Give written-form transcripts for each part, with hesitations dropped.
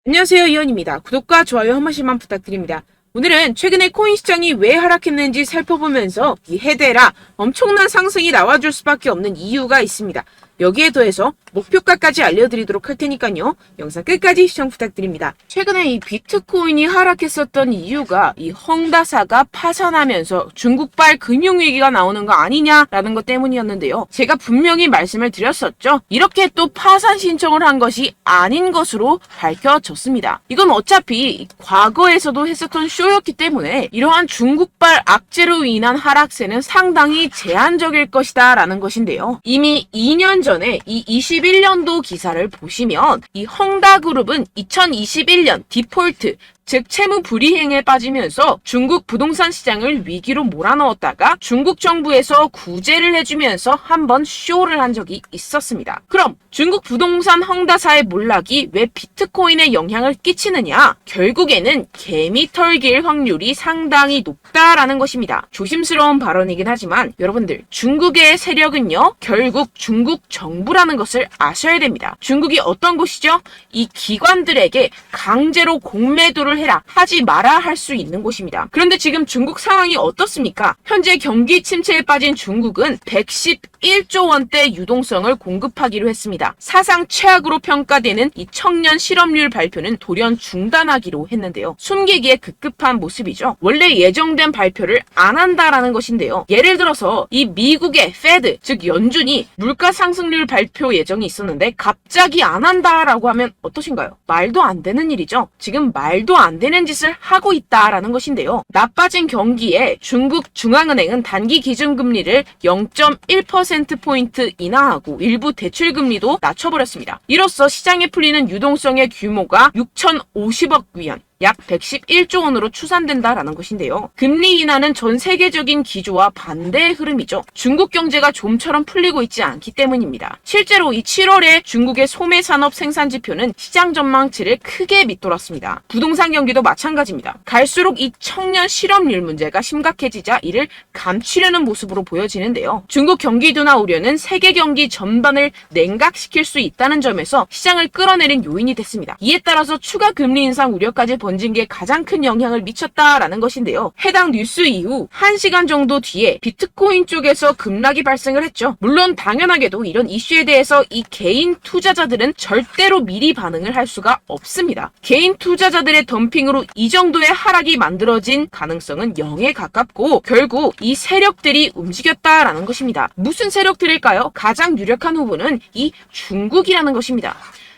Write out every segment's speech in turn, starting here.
안녕하세요, 이현입니다. 구독과 좋아요 한 번씩만 부탁드립니다. 오늘은 최근에 코인 시장이 왜 하락했는지 살펴보면서 이 헤데라 엄청난 상승이 나와줄 수밖에 없는 이유가 있습니다. 여기에 더해서 목표가까지 알려드리도록 할 테니까요. 영상 끝까지 시청 부탁드립니다. 최근에 이 비트코인이 하락했었던 이유가 이 헝다사가 파산하면서 중국발 금융위기가 나오는 거 아니냐라는 것 때문이었는데요. 제가 분명히 말씀을 드렸었죠. 이렇게 또 파산 신청을 한 것이 아닌 것으로 밝혀졌습니다. 이건 어차피 과거에서도 했었던 쇼였기 때문에 이러한 중국발 악재로 인한 하락세는 상당히 제한적일 것이다 라는 것인데요. 이미 2년 전에 이 21년도 기사를 보시면 이 헝다그룹은 2021년 디폴트 즉 채무 불이행에 빠지면서 중국 부동산 시장을 위기로 몰아넣었다가 중국 정부에서 구제를 해주면서 한번 쇼를 한 적이 있었습니다. 그럼 중국 부동산 헝다사의 몰락이 왜 비트코인에 영향을 끼치느냐? 결국에는 개미 털길 확률이 상당히 높다라는 것입니다. 조심스러운 발언이긴 하지만 여러분들 중국의 세력은요 결국 중국 정부라는 것을 아셔야 됩니다. 중국이 어떤 곳이죠? 이 기관들에게 강제로 공매도를 해라, 하지 마라 할 수 있는 곳입니다. 그런데 지금 중국 상황이 어떻습니까? 현재 경기 침체에 빠진 중국은 111조 원대 유동성을 공급하기로 했습니다. 사상 최악으로 평가되는 이 청년 실업률 발표는 돌연 중단하기로 했는데요. 숨기기에 급급한 모습이죠. 원래 예정된 발표를 안 한다라는 것인데요. 예를 들어서 이 미국의 페드, 즉 연준이 물가 상승률 발표 예정이 있었는데 갑자기 안 한다라고 하면 어떠신가요? 말도 안 되는 일이죠. 지금 말도 안 되는 짓을 하고 있다라는 것인데요. 나빠진 경기에 중국 중앙은행은 단기 기준금리를 0.1%포인트 인하하고 일부 대출금리도 낮춰버렸습니다. 이로써 시장에 풀리는 유동성의 규모가 6,050억 위안, 약 111조 원으로 추산된다라는 것인데요. 금리 인하는 전 세계적인 기조와 반대의 흐름이죠. 중국 경제가 좀처럼 풀리고 있지 않기 때문입니다. 실제로 이 7월에 중국의 소매 산업 생산 지표는 시장 전망치를 크게 밑돌았습니다. 부동산 경기도 마찬가지입니다. 갈수록 이 청년 실업률 문제가 심각해지자 이를 감추려는 모습으로 보여지는데요. 중국 경기 둔화 우려는 세계 경기 전반을 냉각시킬 수 있다는 점에서 시장을 끌어내린 요인이 됐습니다. 이에 따라서 추가 금리 인상 우려까지 번진 게 가장 큰 영향을 미쳤다라는 것인데요. 해당 뉴스 이후 1시간 정도 뒤에 비트코인 쪽에서 급락이 발생을 했죠. 물론 당연하게도 이런 이슈에 대해서 이 개인 투자자들은 절대로 미리 반응을 할 수가 없습니다. 개인 투자자들의 덤핑으로 이 정도의 하락이 만들어진 가능성은 0에 가깝고 결국 이 세력들이 움직였다라는 것입니다. 무슨 세력들일까요? 가장 유력한 후보는 이 중국이라는 것입니다.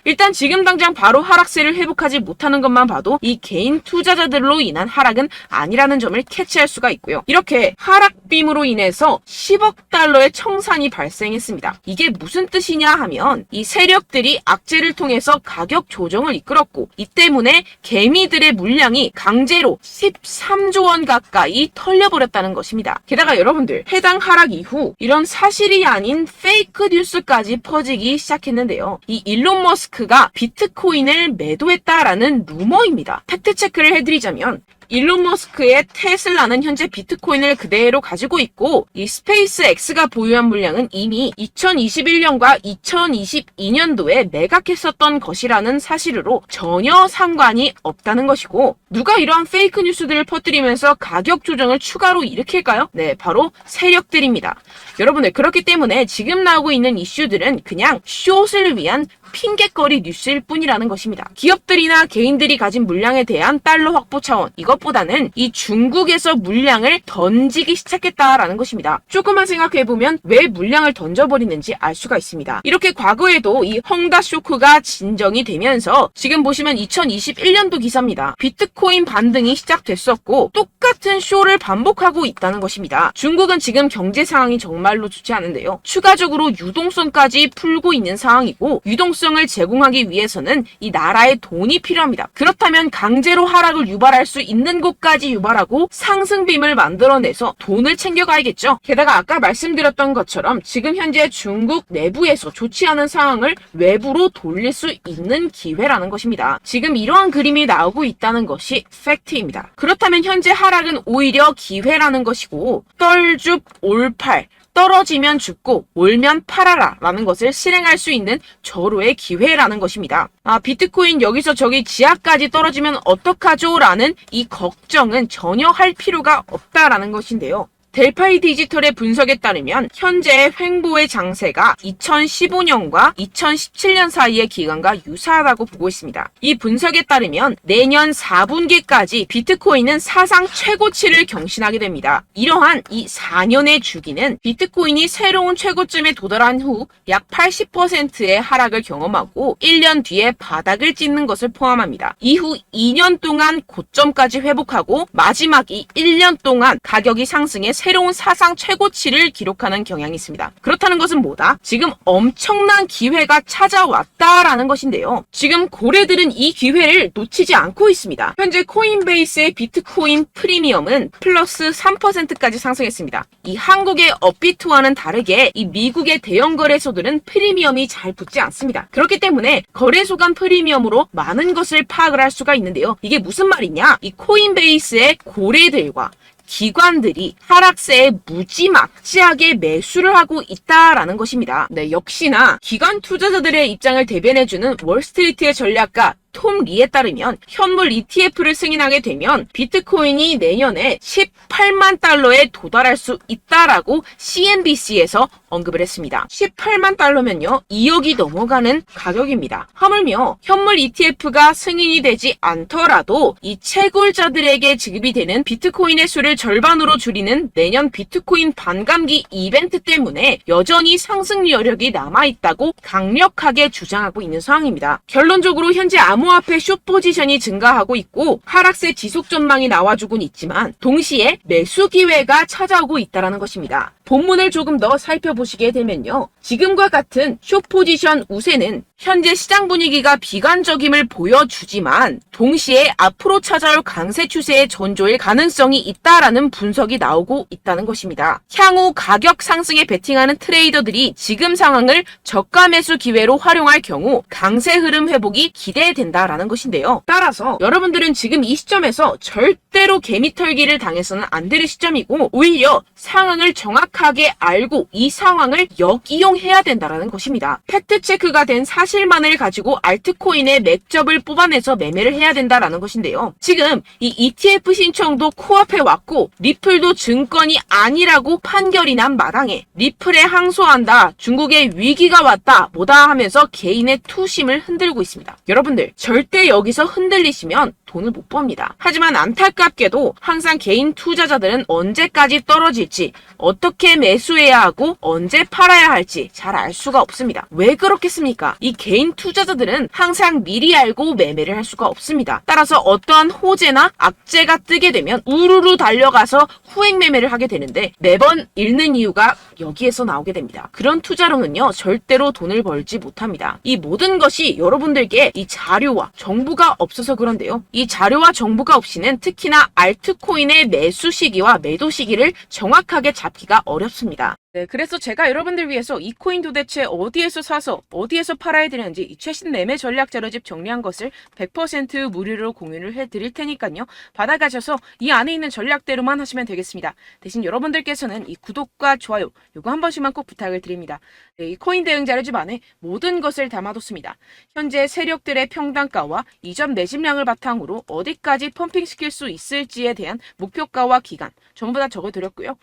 일단 지금 당장 바로 하락세를 회복하지 못하는 것만 봐도 이 개인 투자자들로 인한 하락은 아니라는 점을 캐치할 수가 있고요. 이렇게 하락빔으로 인해서 10억 달러의 청산이 발생했습니다. 이게 무슨 뜻이냐 하면 이 세력들이 악재를 통해서 가격 조정을 이끌었고 이 때문에 개미들의 물량이 강제로 13조 원 가까이 털려버렸다는 것입니다. 게다가 여러분들 해당 하락 이후 이런 사실이 아닌 페이크 뉴스까지 퍼지기 시작했는데요. 이 일론 머스크가 비트코인을 매도했다라는 루머입니다. 팩트체크를 해드리자면 일론 머스크의 테슬라는 현재 비트코인을 그대로 가지고 있고 이 스페이스 X가 보유한 물량은 이미 2021년과 2022년도에 매각했었던 것이라는 사실로 전혀 상관이 없다는 것이고 누가 이러한 페이크 뉴스들을 퍼뜨리면서 가격 조정을 추가로 일으킬까요? 네, 바로 세력들입니다. 여러분들 그렇기 때문에 지금 나오고 있는 이슈들은 그냥 숏을 위한 핑계거리 뉴스일 뿐이라는 것입니다. 기업들이나 개인들이 가진 물량에 대한 달러 확보 차원 이것보다는 이 중국에서 물량을 던지기 시작했다라는 것입니다. 조금만 생각해보면 왜 물량을 던져버리는지 알 수가 있습니다. 이렇게 과거에도 이 헝다 쇼크가 진정이 되면서 지금 보시면 2021년도 기사입니다. 비트코인 반등이 시작됐었고 똑같은 쇼를 반복하고 있다는 것입니다. 중국은 지금 경제 상황이 정말로 좋지 않은데요. 추가적으로 유동성까지 풀고 있는 상황이고 유동성을 제공하기 위해서는 이 나라의 돈이 필요합니다. 그렇다면 강제로 하락을 유발할 수 있는 곳까지 유발하고 상승빔을 만들어내서 돈을 챙겨가야겠죠. 게다가 아까 말씀드렸던 것처럼 지금 현재 중국 내부에서 좋지 않은 상황을 외부로 돌릴 수 있는 기회라는 것입니다. 지금 이러한 그림이 나오고 있다는 것이 팩트입니다. 그렇다면 현재 하락은 오히려 기회라는 것이고 떨줍 올팔 떨어지면 죽고 올면 팔아라 라는 것을 실행할 수 있는 절호의 기회라는 것입니다. 비트코인 여기서 저기 지하까지 떨어지면 어떡하죠? 라는 이 걱정은 전혀 할 필요가 없다라는 것인데요. 델파이 디지털의 분석에 따르면 현재의 횡보의 장세가 2015년과 2017년 사이의 기간과 유사하다고 보고 있습니다. 이 분석에 따르면 내년 4분기까지 비트코인은 사상 최고치를 경신하게 됩니다. 이러한 이 4년의 주기는 비트코인이 새로운 최고점에 도달한 후 약 80%의 하락을 경험하고 1년 뒤에 바닥을 찍는 것을 포함합니다. 이후 2년 동안 고점까지 회복하고 마지막 이 1년 동안 가격이 상승해 새로운 사상 최고치를 기록하는 경향이 있습니다. 그렇다는 것은 뭐다? 지금 엄청난 기회가 찾아왔다라는 것인데요. 지금 고래들은 이 기회를 놓치지 않고 있습니다. 현재 코인베이스의 비트코인 프리미엄은 플러스 3%까지 상승했습니다. 이 한국의 업비트와는 다르게 이 미국의 대형 거래소들은 프리미엄이 잘 붙지 않습니다. 그렇기 때문에 거래소 간 프리미엄으로 많은 것을 파악을 할 수가 있는데요. 이게 무슨 말이냐? 이 코인베이스의 고래들과 기관들이 하락세에 무지막지하게 매수를 하고 있다라는 것입니다. 네, 역시나 기관 투자자들의 입장을 대변해주는 월스트리트의 전략가 톰 리에 따르면 현물 ETF를 승인하게 되면 비트코인이 내년에 18만 달러에 도달할 수 있다라고 CNBC에서 언급을 했습니다. 18만 달러면요 2억이 넘어가는 가격입니다. 하물며 현물 ETF가 승인이 되지 않더라도 이 채굴자들에게 지급이 되는 비트코인의 수를 절반으로 줄이는 내년 비트코인 반감기 이벤트 때문에 여전히 상승 여력이 남아있다고 강력하게 주장하고 있는 상황입니다. 결론적으로 현재 암호화폐 숏 포지션이 증가하고 있고 하락세 지속 전망이 나와주곤 있지만 동시에 매수 기회가 찾아오고 있다는 것입니다. 본문을 조금 더 살펴보시게 되면요. 지금과 같은 숏 포지션 우세는 현재 시장 분위기가 비관적임을 보여주지만 동시에 앞으로 찾아올 강세 추세의 전조일 가능성이 있다라는 분석이 나오고 있다는 것입니다. 향후 가격 상승에 베팅하는 트레이더들이 지금 상황을 저가 매수 기회로 활용할 경우 강세 흐름 회복이 기대된다라는 것인데요. 따라서 여러분들은 지금 이 시점에서 절대로 개미털기를 당해서는 안 될 시점이고 오히려 상황을 정확하게 알고 이 상황을 역이용해야 된다라는 것입니다. 팩트체크가 된 사실만을 가지고 알트코인의 맥접을 뽑아내서 매매를 해야 된다라는 것인데요. 지금 이 ETF 신청도 코앞에 왔고 리플도 증권이 아니라고 판결이 난 마당에 리플에 항소한다, 중국의 위기가 왔다, 뭐다 하면서 개인의 투심을 흔들고 있습니다. 여러분들 절대 여기서 흔들리시면 돈을 못 법니다. 하지만 안타깝게도 항상 개인 투자자들은 언제까지 떨어질지, 어떻게 매수해야 하고 언제 팔아야 할지 잘 알 수가 없습니다. 왜 그렇겠습니까? 이 개인 투자자들은 항상 미리 알고 매매를 할 수가 없습니다. 따라서 어떠한 호재나 악재가 뜨게 되면 우르르 달려가서 후행 매매를 하게 되는데 매번 잃는 이유가 여기에서 나오게 됩니다. 그런 투자로는요 절대로 돈을 벌지 못합니다. 이 모든 것이 여러분들께 이 자료와 정보가 없어서 그런데요. 이 자료와 정보가 없이는 특히나 알트코인의 매수 시기와 매도 시기를 정확하게 잡기가 어렵습니다. 네, 그래서 제가 여러분들 위해서 이 코인 도대체 어디에서 사서 어디에서 팔아야 되는지 이 최신 매매 전략 자료집 정리한 것을 100% 무료로 공유를 해드릴 테니까요. 받아가셔서 이 안에 있는 전략대로만 하시면 되겠습니다. 대신 여러분들께서는 이 구독과 좋아요 요거 한 번씩만 꼭 부탁을 드립니다. 네, 이 코인 대응 자료집 안에 모든 것을 담아뒀습니다. 현재 세력들의 평단가와 이전 매집량을 바탕으로 어디까지 펌핑시킬 수 있을지에 대한 목표가와 기간 전부 다 적어드렸고요.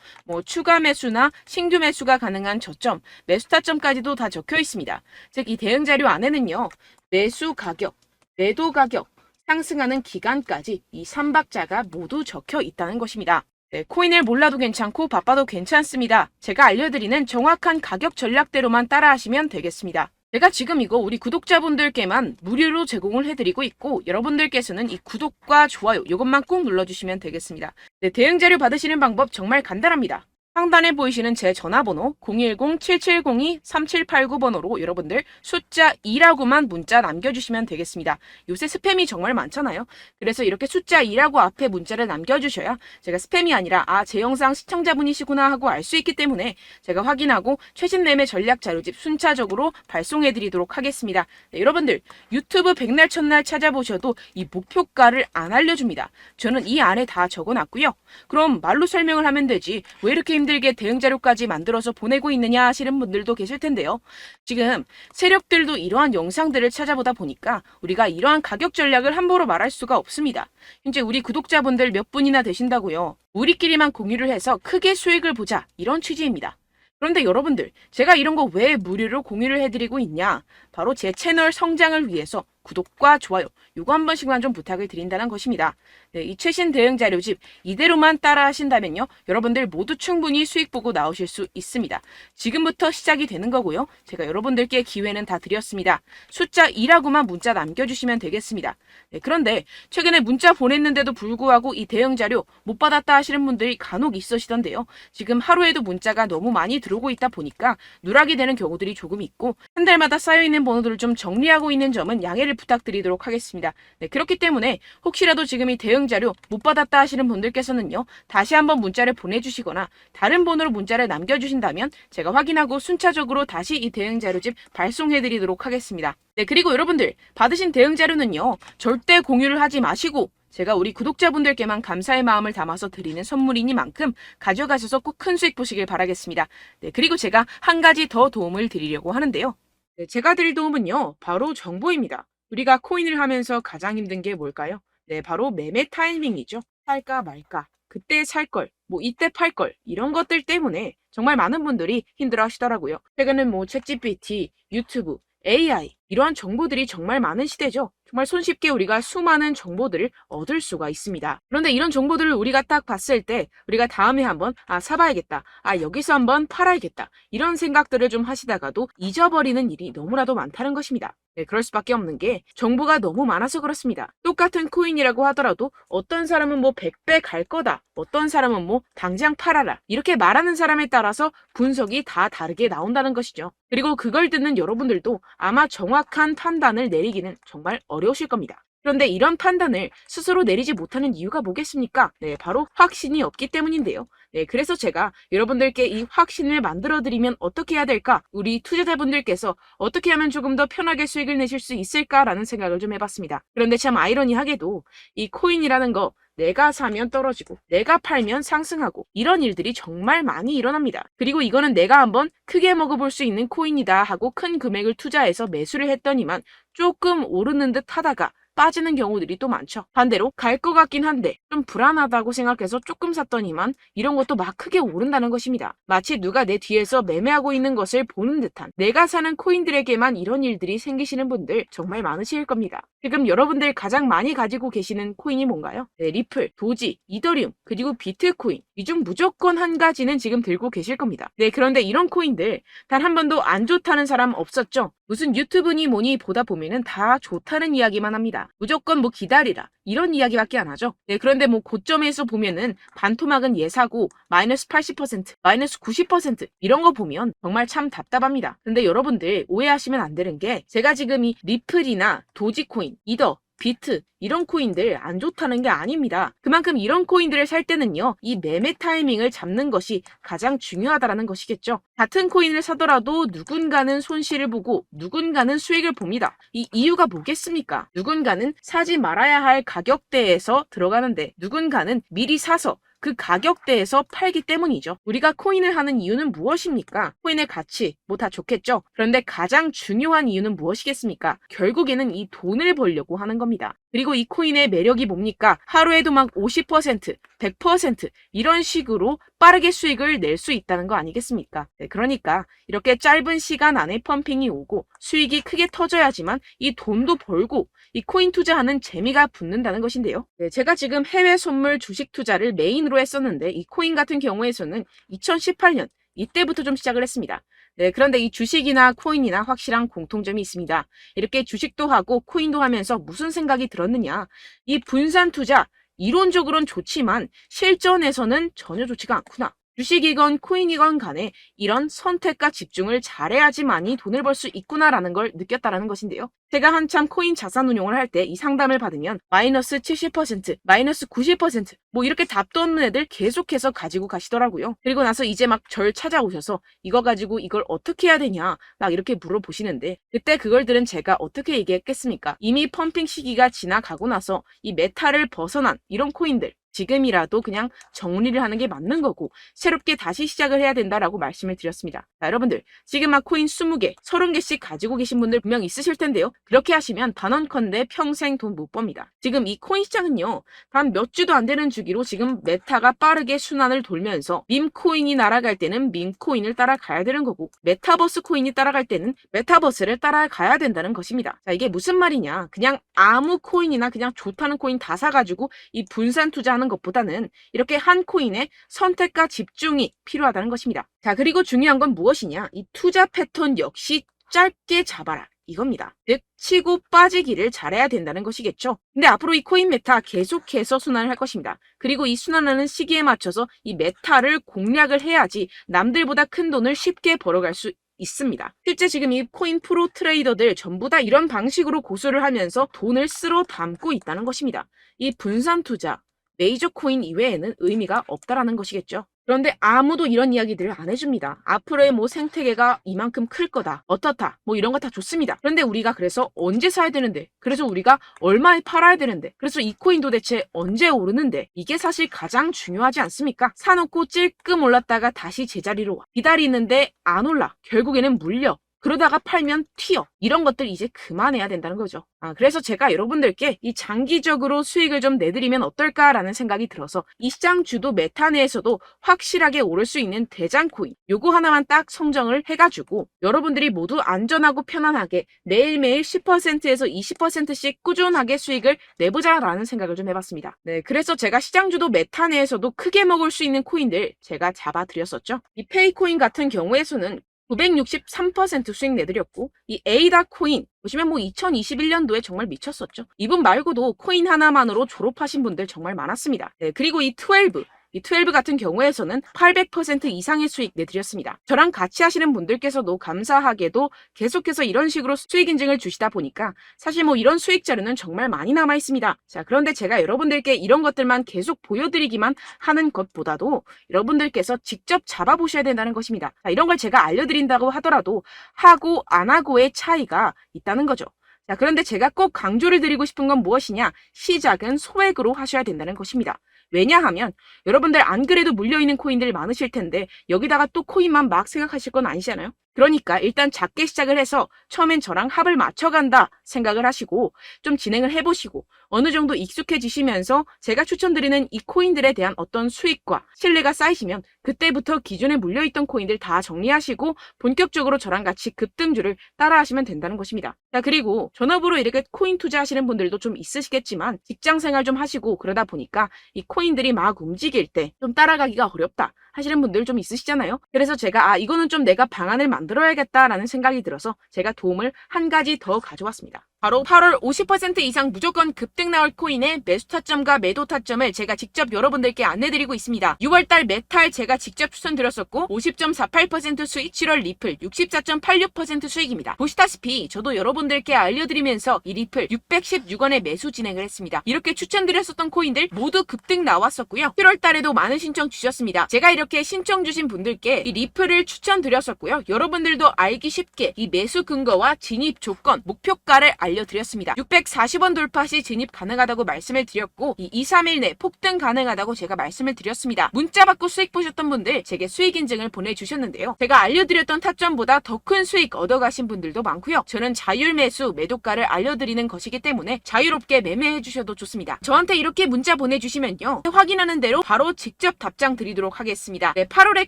추가 매수나 신규 매수가 가능한 저점, 매수 타점까지도 다 적혀 있습니다. 즉 이 대응 자료 안에는요. 매수 가격, 매도 가격, 상승하는 기간까지 이 3박자가 모두 적혀 있다는 것입니다. 네, 코인을 몰라도 괜찮고 바빠도 괜찮습니다. 제가 알려드리는 정확한 가격 전략대로만 따라하시면 되겠습니다. 제가 지금 이거 우리 구독자분들께만 무료로 제공을 해드리고 있고 여러분들께서는 이 구독과 좋아요 이것만 꼭 눌러주시면 되겠습니다. 네, 대응 자료 받으시는 방법 정말 간단합니다. 상단에 보이시는 제 전화번호 010-7702-3789번호로 여러분들 숫자 2라고만 문자 남겨주시면 되겠습니다. 요새 스팸이 정말 많잖아요. 그래서 이렇게 숫자 2라고 앞에 문자를 남겨주셔야 제가 스팸이 아니라 제 영상 시청자분이시구나 하고 알 수 있기 때문에 제가 확인하고 최신 매매 전략 자료집 순차적으로 발송해드리도록 하겠습니다. 네, 여러분들 유튜브 백날 첫날 찾아보셔도 이 목표가를 안 알려줍니다. 저는 이 안에 다 적어놨고요. 그럼 말로 설명을 하면 되지 왜 이렇게 힘들게 대응 자료까지 만들어서 보내고 있느냐 하시는 분들도 계실 텐데요. 지금 세력들도 이러한 영상들을 찾아보다 보니까 우리가 이러한 가격 전략을 함부로 말할 수가 없습니다. 현재 우리 구독자분들 몇 분이나 되신다고요. 우리끼리만 공유를 해서 크게 수익을 보자, 이런 취지입니다. 그런데 여러분들, 제가 이런 거 왜 무료로 공유를 해드리고 있냐? 바로 제 채널 성장을 위해서 구독과 좋아요, 요거 한 번씩만 좀 부탁을 드린다는 것입니다. 네, 이 최신 대응 자료집 이대로만 따라 하신다면요, 여러분들 모두 충분히 수익 보고 나오실 수 있습니다. 지금부터 시작이 되는 거고요. 제가 여러분들께 기회는 다 드렸습니다. 숫자 2라고만 문자 남겨주시면 되겠습니다. 네, 그런데 최근에 문자 보냈는데도 불구하고 이 대응 자료 못 받았다 하시는 분들이 간혹 있으시던데요. 지금 하루에도 문자가 너무 많이 들어오고 있다 보니까 누락이 되는 경우들이 조금 있고, 한 달마다 쌓여있는 번호들을 좀 정리하고 있는 점은 양해를 부탁드리도록 하겠습니다. 네, 그렇기 때문에 혹시라도 지금 이 대응 자료 못 받았다 하시는 분들께서는요, 다시 한번 문자를 보내주시거나 다른 번호로 문자를 남겨주신다면 제가 확인하고 순차적으로 다시 이 대응 자료집 발송해드리도록 하겠습니다. 네, 그리고 여러분들 받으신 대응 자료는요, 절대 공유를 하지 마시고 제가 우리 구독자분들께만 감사의 마음을 담아서 드리는 선물이니만큼 가져가셔서 꼭 큰 수익 보시길 바라겠습니다. 네, 그리고 제가 한 가지 더 도움을 드리려고 하는데요. 네, 제가 드릴 도움은요, 바로 정보입니다. 우리가 코인을 하면서 가장 힘든 게 뭘까요? 네, 바로 매매 타이밍이죠. 살까 말까, 그때 살 걸, 뭐 이때 팔 걸, 이런 것들 때문에 정말 많은 분들이 힘들어 하시더라고요. 최근은 뭐 챗GPT, 유튜브, AI, 이러한 정보들이 정말 많은 시대죠. 정말 손쉽게 우리가 수많은 정보들을 얻을 수가 있습니다. 그런데 이런 정보들을 우리가 딱 봤을 때 우리가 다음에 한번 사봐야겠다, 여기서 한번 팔아야겠다, 이런 생각들을 좀 하시다가도 잊어버리는 일이 너무나도 많다는 것입니다. 네, 그럴 수밖에 없는 게 정보가 너무 많아서 그렇습니다. 똑같은 코인이라고 하더라도 어떤 사람은 뭐 100배 갈 거다, 어떤 사람은 뭐 당장 팔아라, 이렇게 말하는 사람에 따라서 분석이 다 다르게 나온다는 것이죠. 그리고 그걸 듣는 여러분들도 아마 정확한 판단을 내리기는 정말 어려우실 겁니다. 그런데 이런 판단을 스스로 내리지 못하는 이유가 뭐겠습니까? 네, 바로 확신이 없기 때문인데요. 네, 그래서 제가 여러분들께 이 확신을 만들어드리면 어떻게 해야 될까? 우리 투자자분들께서 어떻게 하면 조금 더 편하게 수익을 내실 수 있을까라는 생각을 좀 해봤습니다. 그런데 참 아이러니하게도 이 코인이라는 거, 내가 사면 떨어지고 내가 팔면 상승하고, 이런 일들이 정말 많이 일어납니다. 그리고 이거는 내가 한번 크게 먹어볼 수 있는 코인이다 하고 큰 금액을 투자해서 매수를 했더니만 조금 오르는 듯 하다가 빠지는 경우들이 또 많죠. 반대로 갈 것 같긴 한데 좀 불안하다고 생각해서 조금 샀더니만 이런 것도 막 크게 오른다는 것입니다. 마치 누가 내 뒤에서 매매하고 있는 것을 보는 듯한, 내가 사는 코인들에게만 이런 일들이 생기시는 분들 정말 많으실 겁니다. 지금 여러분들 가장 많이 가지고 계시는 코인이 뭔가요? 네, 리플, 도지, 이더리움, 그리고 비트코인, 이 중 무조건 한 가지는 지금 들고 계실 겁니다. 네, 그런데 이런 코인들 단 한 번도 안 좋다는 사람 없었죠? 무슨 유튜브니 뭐니 보다 보면은 다 좋다는 이야기만 합니다. 무조건 뭐 기다리라, 이런 이야기밖에 안 하죠. 네, 그런데 뭐 고점에서 보면은 반토막은 예사고 마이너스 80%, 마이너스 90% 이런 거 보면 정말 참 답답합니다. 근데 여러분들 오해하시면 안 되는 게, 제가 지금 이 리플이나 도지코인, 이더, 비트, 이런 코인들 안 좋다는 게 아닙니다. 그만큼 이런 코인들을 살 때는요, 이 매매 타이밍을 잡는 것이 가장 중요하다는 것이겠죠. 같은 코인을 사더라도 누군가는 손실을 보고 누군가는 수익을 봅니다. 이 이유가 뭐겠습니까? 누군가는 사지 말아야 할 가격대에서 들어가는데 누군가는 미리 사서 그 가격대에서 팔기 때문이죠. 우리가 코인을 하는 이유는 무엇입니까? 코인의 가치, 뭐 다 좋겠죠. 그런데 가장 중요한 이유는 무엇이겠습니까? 결국에는 이 돈을 벌려고 하는 겁니다. 그리고 이 코인의 매력이 뭡니까? 하루에도 막 50%, 100% 이런 식으로 빠르게 수익을 낼 수 있다는 거 아니겠습니까? 네, 그러니까 이렇게 짧은 시간 안에 펌핑이 오고 수익이 크게 터져야지만 이 돈도 벌고 이 코인 투자하는 재미가 붙는다는 것인데요. 네, 제가 지금 해외 선물 주식 투자를 메인으로 했었는데 이 코인 같은 경우에서는 2018년 이때부터 좀 시작을 했습니다. 네, 그런데 이 주식이나 코인이나 확실한 공통점이 있습니다. 이렇게 주식도 하고 코인도 하면서 무슨 생각이 들었느냐? 이 분산 투자, 이론적으로는 좋지만 실전에서는 전혀 좋지가 않구나. 주식이건 코인이건 간에 이런 선택과 집중을 잘해야지만이 돈을 벌 수 있구나라는 걸 느꼈다라는 것인데요. 제가 한참 코인 자산 운용을 할 때 이 상담을 받으면 마이너스 70%, 마이너스 90% 뭐 이렇게 답도 없는 애들 계속해서 가지고 가시더라고요. 그리고 나서 이제 막 절 찾아오셔서 이거 가지고 이걸 어떻게 해야 되냐 막 이렇게 물어보시는데, 그때 그걸 들은 제가 어떻게 얘기했겠습니까? 이미 펌핑 시기가 지나가고 나서 이 메타를 벗어난 이런 코인들, 지금이라도 그냥 정리를 하는 게 맞는 거고 새롭게 다시 시작을 해야 된다라고 말씀을 드렸습니다. 자, 여러분들 지금 막 코인 20개, 30개씩 가지고 계신 분들 분명 있으실 텐데요. 그렇게 하시면 단언컨대 평생 돈 못 법니다. 지금 이 코인 시장은요. 단 몇 주도 안 되는 주기로 지금 메타가 빠르게 순환을 돌면서 밈코인이 날아갈 때는 밈코인을 따라가야 되는 거고 메타버스 코인이 따라갈 때는 메타버스를 따라가야 된다는 것입니다. 자, 이게 무슨 말이냐. 그냥 아무 코인이나 그냥 좋다는 코인 다 사가지고 이 분산 투자하는 것보다는 이렇게 한 코인에 선택과 집중이 필요하다는 것입니다. 자, 그리고 중요한 건 무엇이냐. 이 투자 패턴 역시 짧게 잡아라. 이겁니다. 즉 치고 빠지기를 잘해야 된다는 것이겠죠. 근데 앞으로 이 코인 메타 계속해서 순환을 할 것입니다. 그리고 이 순환하는 시기에 맞춰서 이 메타를 공략을 해야지 남들보다 큰 돈을 쉽게 벌어갈 수 있습니다. 실제 지금 이 코인 프로 트레이더들 전부 다 이런 방식으로 고수를 하면서 돈을 쓸어 담고 있다는 것입니다. 이 분산 투자, 메이저 코인 이외에는 의미가 없다라는 것이겠죠. 그런데 아무도 이런 이야기들을 안 해줍니다. 앞으로의 뭐 생태계가 이만큼 클 거다. 어떻다. 뭐 이런 거 다 좋습니다. 그런데 우리가 그래서 언제 사야 되는데? 그래서 우리가 얼마에 팔아야 되는데? 그래서 이 코인 도대체 언제 오르는데? 이게 사실 가장 중요하지 않습니까? 사놓고 찔끔 올랐다가 다시 제자리로 와. 기다리는데 안 올라. 결국에는 물려. 그러다가 팔면 튀어. 이런 것들 이제 그만해야 된다는 거죠. 그래서 제가 여러분들께 이 장기적으로 수익을 좀 내드리면 어떨까라는 생각이 들어서 이 시장 주도 메타 내에서도 확실하게 오를 수 있는 대장 코인 요거 하나만 딱 선정을 해가지고 여러분들이 모두 안전하고 편안하게 매일매일 10%에서 20%씩 꾸준하게 수익을 내보자라는 생각을 좀 해봤습니다. 네, 그래서 제가 시장 주도 메타 내에서도 크게 먹을 수 있는 코인들 제가 잡아드렸었죠. 이 페이코인 같은 경우에서는 963% 수익 내드렸고 이 에이다 코인 보시면 뭐 2021년도에 정말 미쳤었죠. 이분 말고도 코인 하나만으로 졸업하신 분들 정말 많았습니다. 네, 그리고 이 12 같은 경우에서는 800% 이상의 수익 내드렸습니다. 저랑 같이 하시는 분들께서도 감사하게도 계속해서 이런 식으로 수익 인증을 주시다 보니까 사실 뭐 이런 수익 자료는 정말 많이 남아 있습니다. 자, 그런데 제가 여러분들께 이런 것들만 계속 보여드리기만 하는 것보다도 여러분들께서 직접 잡아보셔야 된다는 것입니다. 자, 이런 걸 제가 알려드린다고 하더라도 하고 안 하고의 차이가 있다는 거죠. 자, 그런데 제가 꼭 강조를 드리고 싶은 건 무엇이냐? 시작은 소액으로 하셔야 된다는 것입니다. 왜냐하면 여러분들 안 그래도 물려있는 코인들 많으실 텐데 여기다가 또 코인만 막 생각하실 건 아니잖아요. 그러니까 일단 작게 시작을 해서 처음엔 저랑 합을 맞춰간다 생각을 하시고 좀 진행을 해보시고 어느 정도 익숙해지시면서 제가 추천드리는 이 코인들에 대한 어떤 수익과 신뢰가 쌓이시면 그때부터 기존에 물려있던 코인들 다 정리하시고 본격적으로 저랑 같이 급등주를 따라하시면 된다는 것입니다. 자, 그리고 전업으로 이렇게 코인 투자하시는 분들도 좀 있으시겠지만 직장생활 좀 하시고 그러다 보니까 이 코인들이 막 움직일 때 좀 따라가기가 어렵다 하시는 분들 좀 있으시잖아요. 그래서 제가 이거는 좀 내가 방안을 만들어야겠다라는 생각이 들어서 제가 도움을 한 가지 더 가져왔습니다. 바로 8월 50% 이상 무조건 급등 나올 코인의 매수 타점과 매도 타점을 제가 직접 여러분들께 안내드리고 있습니다. 6월달 메탈 제가 직접 추천드렸었고 50.48% 수익, 7월 리플 64.86% 수익입니다. 보시다시피 저도 여러분들께 알려드리면서 이 리플 616원에 매수 진행을 했습니다. 이렇게 추천드렸었던 코인들 모두 급등 나왔었고요. 7월달에도 많은 신청 주셨습니다. 제가 이렇게 신청 주신 분들께 이 리플을 추천드렸었고요. 여러분들도 알기 쉽게 이 매수 근거와 진입 조건, 목표가를 알려드렸습니다. 640원 돌파 시 진입 가능하다고 말씀을 드렸고 이 2, 3일 내 폭등 가능하다고 제가 말씀을 드렸습니다. 문자 받고 수익 보셨던 분들 제게 수익 인증을 보내주셨는데요. 제가 알려드렸던 타점보다 더 큰 수익 얻어가신 분들도 많고요. 저는 자율 매수 매도가를 알려드리는 것이기 때문에 자유롭게 매매해 주셔도 좋습니다. 저한테 이렇게 문자 보내주시면요. 확인하는 대로 바로 직접 답장 드리도록 하겠습니다. 네, 8월의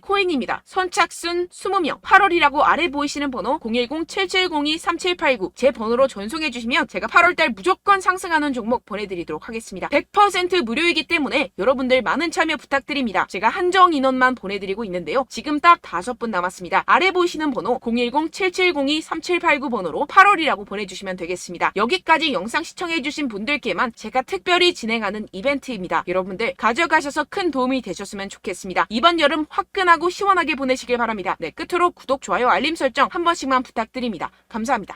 코인입니다. 선착순 20명 8월이라고 아래 보이시는 번호 010-7702-3789 제 번호로 전송해 주시면 제가 8월달 무조건 상승하는 종목 보내드리도록 하겠습니다. 100% 무료이기 때문에 여러분들 많은 참여 부탁드립니다. 제가 한정 인원만 보내드리고 있는데요. 지금 딱 5분 남았습니다. 아래 보이시는 번호 010-7702-3789 번호로 8월이라고 보내주시면 되겠습니다. 여기까지 영상 시청해주신 분들께만 제가 특별히 진행하는 이벤트입니다. 여러분들 가져가셔서 큰 도움이 되셨으면 좋겠습니다. 이번 여름 화끈하고 시원하게 보내시길 바랍니다. 네, 끝으로 구독, 좋아요, 알림 설정 한 번씩만 부탁드립니다. 감사합니다.